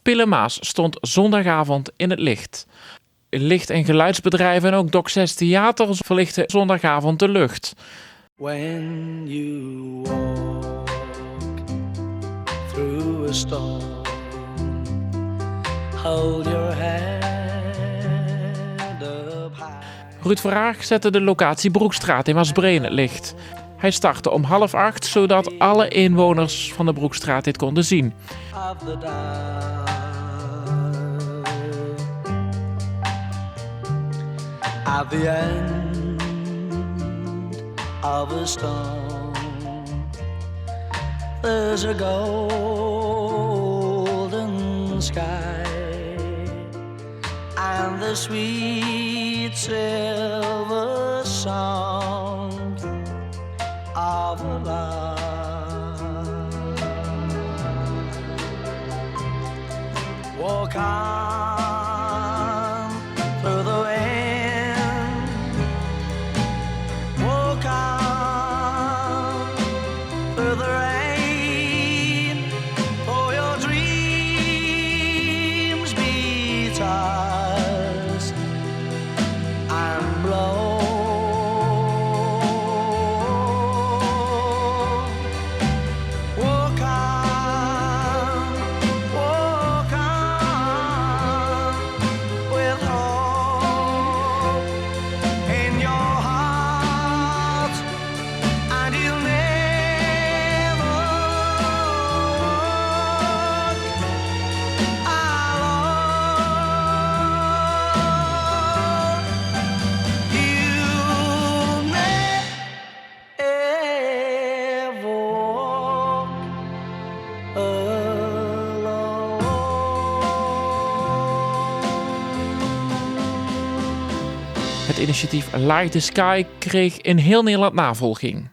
Pille Maas stond zondagavond in het licht. Licht- en geluidsbedrijven en ook Doc 6 Theater verlichten zondagavond de lucht. When you walk through a storm, hold your head up high. Ruud Verhaag zette de locatie Broekstraat in Maasbree in het licht. Hij startte om 7:30, zodat alle inwoners van de Broekstraat dit konden zien. Of the dark, at the end of a storm, there's a golden sky and the sweet silver sound of love. Walk on through the wind, walk on through the rain, for your dreams be tossed and blown. Walk on with hope in your heart, and you'll never walk alone. You'll never walk Het initiatief Light the Sky kreeg in heel Nederland navolging.